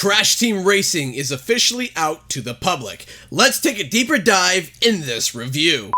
Crash Team Racing is officially out to the public. Let's take a deeper dive in this review.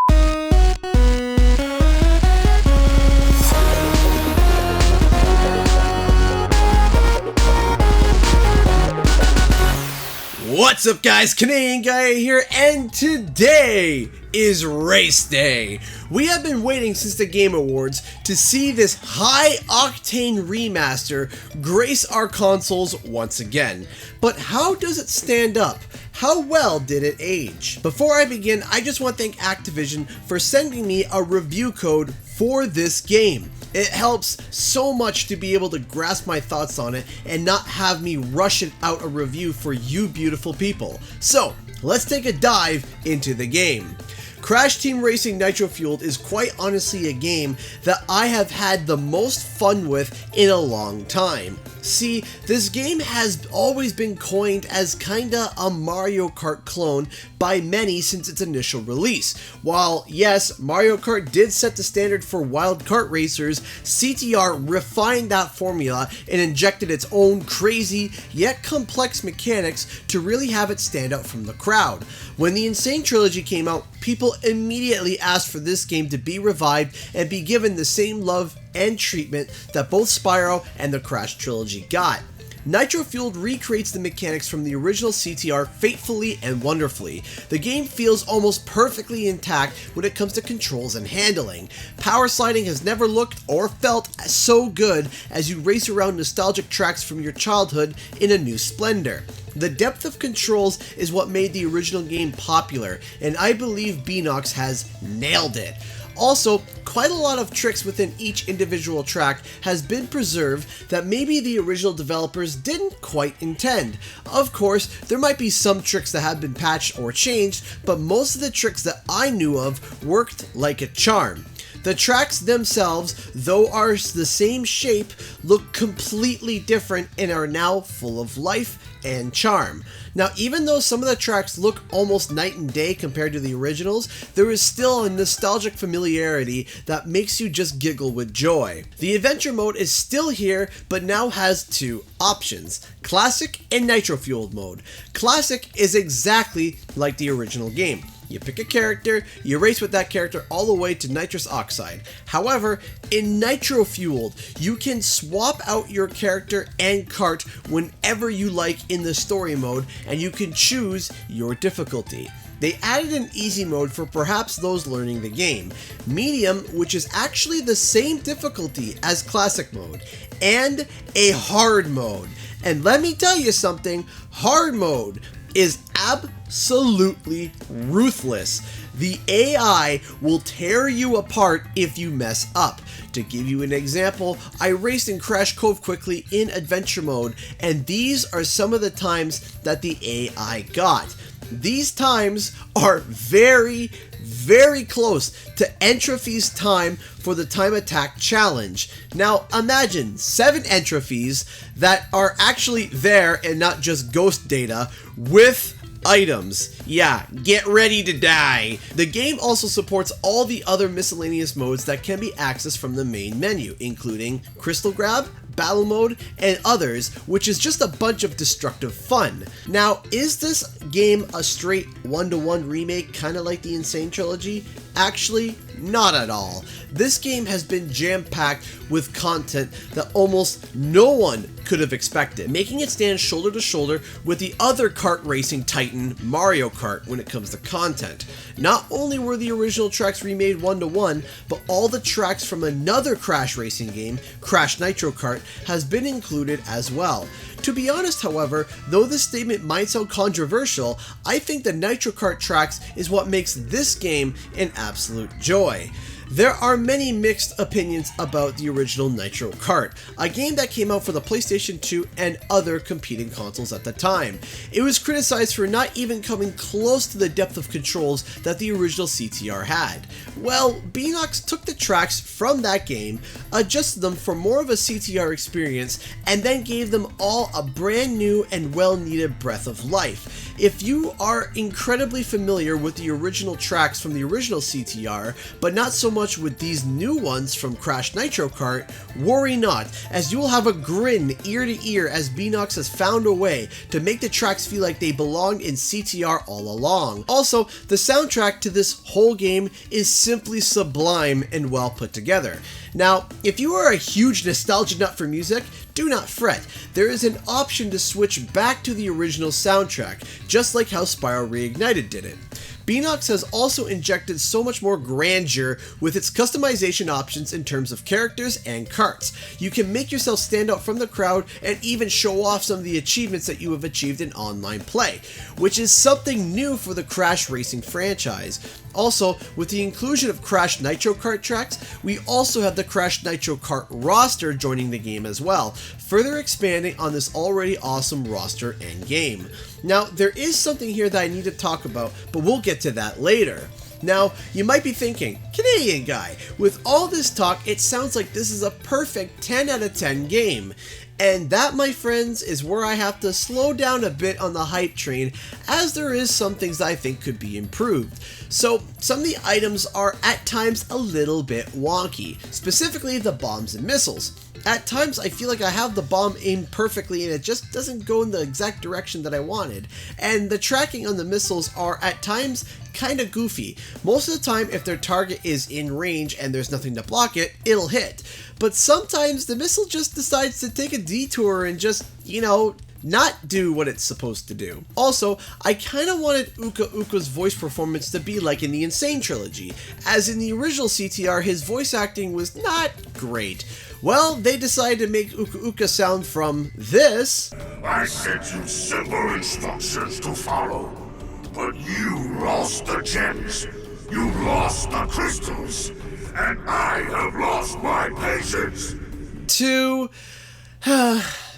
What's up guys, Canadian Guy here, and today is race day. We have been waiting since the Game Awards to see this high-octane remaster grace our consoles once again. But how does it stand up? How well did it age? Before I begin, I just want to thank Activision for sending me a review code for this game. It helps so much to be able to grasp my thoughts on it and not have me rush it out a review for you beautiful people. So, let's take a dive into the game. Crash Team Racing Nitro Fueled is quite honestly a game that I have had the most fun with in a long time. See, this game has always been coined as kinda a Mario Kart clone by many since its initial release. While yes, Mario Kart did set the standard for wild kart racers, CTR refined that formula and injected its own crazy yet complex mechanics to really have it stand out from the crowd. When the Insane Trilogy came out, people immediately asked for this game to be revived and be given the same love and treatment that both Spyro and the Crash trilogy got. Nitro Fueled recreates the mechanics from the original CTR faithfully and wonderfully. The game feels almost perfectly intact when it comes to controls and handling. Power sliding has never looked or felt so good as you race around nostalgic tracks from your childhood in a new splendor. The depth of controls is what made the original game popular, and I believe Beanox has nailed it. Also, quite a lot of tricks within each individual track has been preserved that maybe the original developers didn't quite intend. Of course, there might be some tricks that have been patched or changed, but most of the tricks that I knew of worked like a charm. The tracks themselves, though are the same shape, look completely different and are now full of life and charm. Now, even though some of the tracks look almost night and day compared to the originals, there is still a nostalgic familiarity that makes you just giggle with joy. The adventure mode is still here, but now has two options: Classic and Nitro Fueled mode. Classic is exactly like the original game. You pick a character, you race with that character all the way to nitrous oxide. However, in Nitro Fueled, you can swap out your character and cart whenever you like in the story mode, and you can choose your difficulty. They added an easy mode for perhaps those learning the game, medium, which is actually the same difficulty as classic mode, and a hard mode. And let me tell you something, hard mode is absolutely ruthless. The AI will tear you apart if you mess up. To give you an example, I raced in Crash Cove quickly in adventure mode, and these are some of the times that the AI got. These times are very close to Entropy's time for the time attack challenge. Now imagine 7 entrophies that are actually there and not just ghost data with items. Yeah, get ready to die. The game also supports all the other miscellaneous modes that can be accessed from the main menu, including Crystal Grab, Battle Mode, and others, which is just a bunch of destructive fun. Now, is this game a straight one-to-one remake, kind of like the Insane Trilogy? Actually, not at all. This game has been jam-packed with content that almost no one could have expected, making it stand shoulder to shoulder with the other kart racing titan, Mario Kart, when it comes to content. Not only were the original tracks remade one-to-one, but all the tracks from another Crash racing game, Crash Nitro Kart, has been included as well. To be honest, however, though this statement might sound controversial, I think the Nitro Kart tracks is what makes this game an absolute joy. There are many mixed opinions about the original Nitro Kart, a game that came out for the PlayStation 2 and other competing consoles at the time. It was criticized for not even coming close to the depth of controls that the original CTR had. Well, Beanox took the tracks from that game, adjusted them for more of a CTR experience, and then gave them all a brand new and well-needed breath of life. if you are incredibly familiar with the original tracks from the original CTR, but not so much with these new ones from Crash Nitro Kart, worry not, as you will have a grin ear to ear as Beenox has found a way to make the tracks feel like they belonged in CTR all along. Also, the soundtrack to this whole game is simply sublime and well put together. Now, if you are a huge nostalgia nut for music, do not fret. There is an option to switch back to the original soundtrack, just like how Spyro Reignited did it. Beenox has also injected so much more grandeur with its customization options in terms of characters and carts. You can make yourself stand out from the crowd and even show off some of the achievements that you have achieved in online play, which is something new for the Crash Racing franchise. Also, with the inclusion of Crash Nitro Kart tracks, we also have the Crash Nitro Kart roster joining the game as well, further expanding on this already awesome roster and game. Now, there is something here that I need to talk about, but we'll get to that later. Now, you might be thinking, Canadian guy, with all this talk, it sounds like this is a perfect 10 out of 10 game. And that, my friends, is where I have to slow down a bit on the hype train, as there is some things I think could be improved. So, some of the items are at times a little bit wonky, specifically the bombs and missiles. At times, I feel like I have the bomb aimed perfectly and it just doesn't go in the exact direction that I wanted. And the tracking on the missiles are at times kind of goofy. Most of the time, if their target is in range and there's nothing to block it, it'll hit. But sometimes the missile just decides to take a detour and just, not do what it's supposed to do. Also, I kind of wanted Uka Uka's voice performance to be like in the Insane trilogy, as in the original CTR his voice acting was not great. Well, they decided to make Uka Uka sound from this. I sent you simple instructions to follow, but you lost the gems, you lost the crystals, and I have lost my patience. To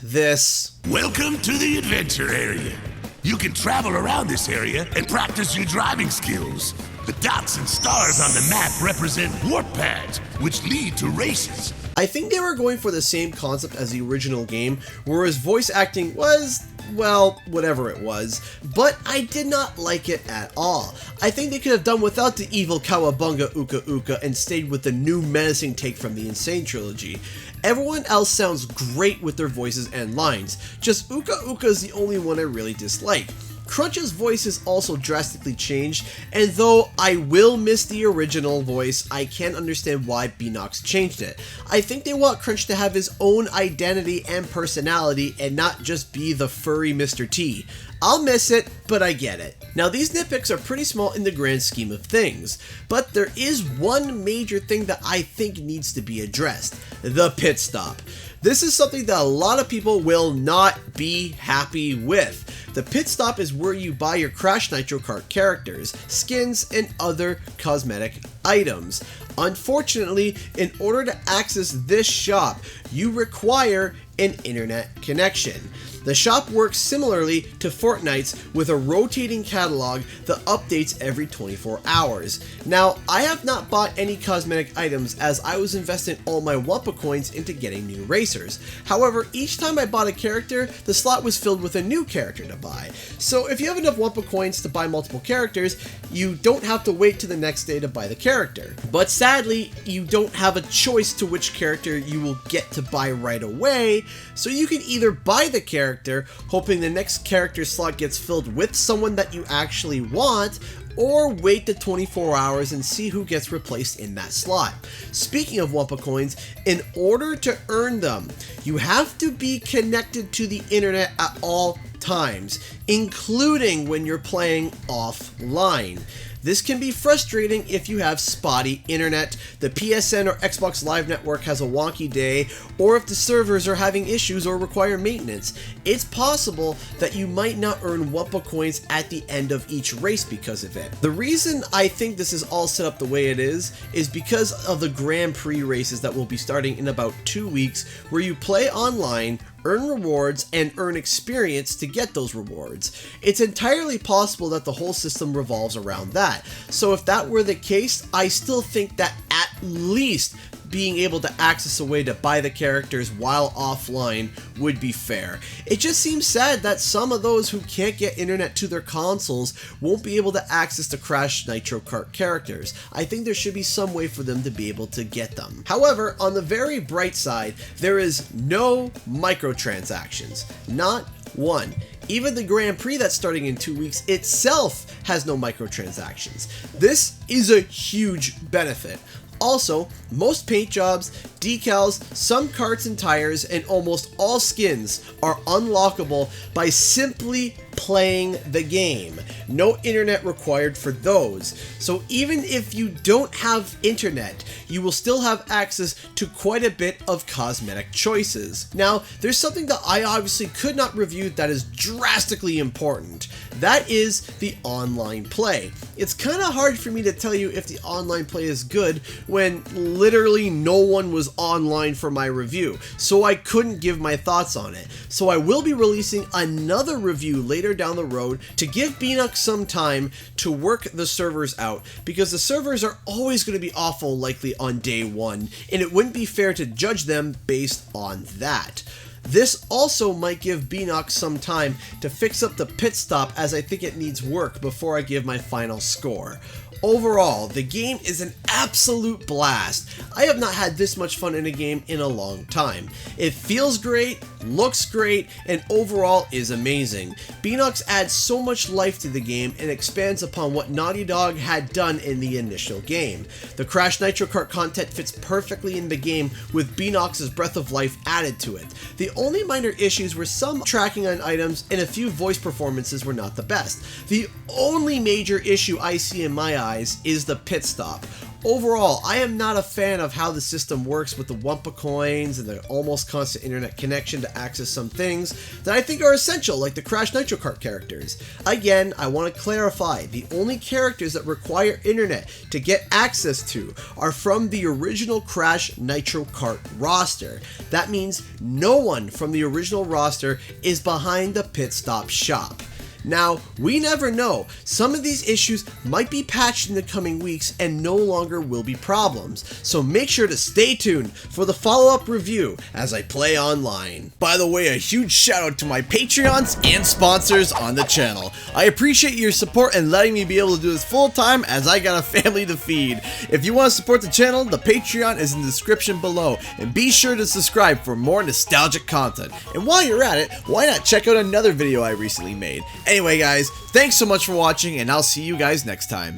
this. Welcome to the adventure area. You can travel around this area and practice your driving skills. The dots and stars on the map represent warp pads, which lead to races. I think they were going for the same concept as the original game, whereas voice acting was, well, whatever it was, but I did not like it at all. I think they could have done without the evil Cowabunga Uka Uka and stayed with the new menacing take from the Insane trilogy. Everyone else sounds great with their voices and lines, just Uka Uka is the only one I really dislike. Crunch's voice is also drastically changed, and though I will miss the original voice, I can understand why Beenox changed it. I think they want Crunch to have his own identity and personality and not just be the furry Mr. T. I'll miss it, but I get it. Now, these nitpicks are pretty small in the grand scheme of things, but there is one major thing that I think needs to be addressed: the pit stop. This is something that a lot of people will not be happy with. The pit stop is where you buy your Crash Nitro Kart characters, skins, and other cosmetic items. Unfortunately, in order to access this shop, you require an internet connection. The shop works similarly to Fortnite's with a rotating catalog that updates every 24 hours. Now, I have not bought any cosmetic items as I was investing all my Wampa Coins into getting new racers. However, each time I bought a character, the slot was filled with a new character to buy. So if you have enough Wampa Coins to buy multiple characters, you don't have to wait to the next day to buy the character. But sadly, you don't have a choice to which character you will get to buy right away, so you can either buy the character, hoping the next character slot gets filled with someone that you actually want, or wait the 24 hours and see who gets replaced in that slot. Speaking of Wampa Coins, in order to earn them, you have to be connected to the internet at all times, including when you're playing offline. This can be frustrating if you have spotty internet, the PSN or Xbox Live Network has a wonky day, or if the servers are having issues or require maintenance. It's possible that you might not earn Wampa Coins at the end of each race because of it. The reason I think this is all set up the way it is because of the Grand Prix races that will be starting in about 2 weeks, where you play online, earn rewards, and earn experience to get those rewards. It's entirely possible that the whole system revolves around that. So if that were the case, I still think that at least being able to access a way to buy the characters while offline would be fair. It just seems sad that some of those who can't get internet to their consoles won't be able to access the Crash Nitro Kart characters. I think there should be some way for them to be able to get them. However, on the very bright side, there is no microtransactions. Not one. Even the Grand Prix that's starting in 2 weeks itself has no microtransactions. This is a huge benefit. Also, most paint jobs, decals, some carts and tires, and almost all skins are unlockable by simply playing the game. No internet required for those. So even if you don't have internet, you will still have access to quite a bit of cosmetic choices. Now, there's something that I obviously could not review that is drastically important. That is the online play. It's kind of hard for me to tell you if the online play is good when literally no one was online for my review, so I couldn't give my thoughts on it. So I will be releasing another review later down the road to give Beanox some time to work the servers out, because the servers are always going to be awful likely on day one, and it wouldn't be fair to judge them based on that. This also might give Beanox some time to fix up the pit stop, as I think it needs work before I give my final score. Overall, the game is an absolute blast. I have not had this much fun in a game in a long time. It feels great, looks great, and overall is amazing. Beanox adds so much life to the game and expands upon what Naughty Dog had done in the initial game. The Crash Nitro Kart content fits perfectly in the game with Beanox's breath of life added to it. The only minor issues were some tracking on items and a few voice performances were not the best. The only major issue I see in my eyes is the pit stop. Overall, I am not a fan of how the system works with the Wampa Coins and the almost constant internet connection to access some things that I think are essential, like the Crash Nitro Kart characters. Again, I want to clarify, the only characters that require internet to get access to are from the original Crash Nitro Kart roster. That means no one from the original roster is behind the pit stop shop. Now, we never know. Some of these issues might be patched in the coming weeks and no longer will be problems, so make sure to stay tuned for the follow-up review as I play online. By the way, a huge shout out to my Patreons and sponsors on the channel. I appreciate your support and letting me be able to do this full time, as I got a family to feed. If you want to support the channel, the Patreon is in the description below, and be sure to subscribe for more nostalgic content. And while you're at it, why not check out another video I recently made? Anyway guys, thanks so much for watching, and I'll see you guys next time.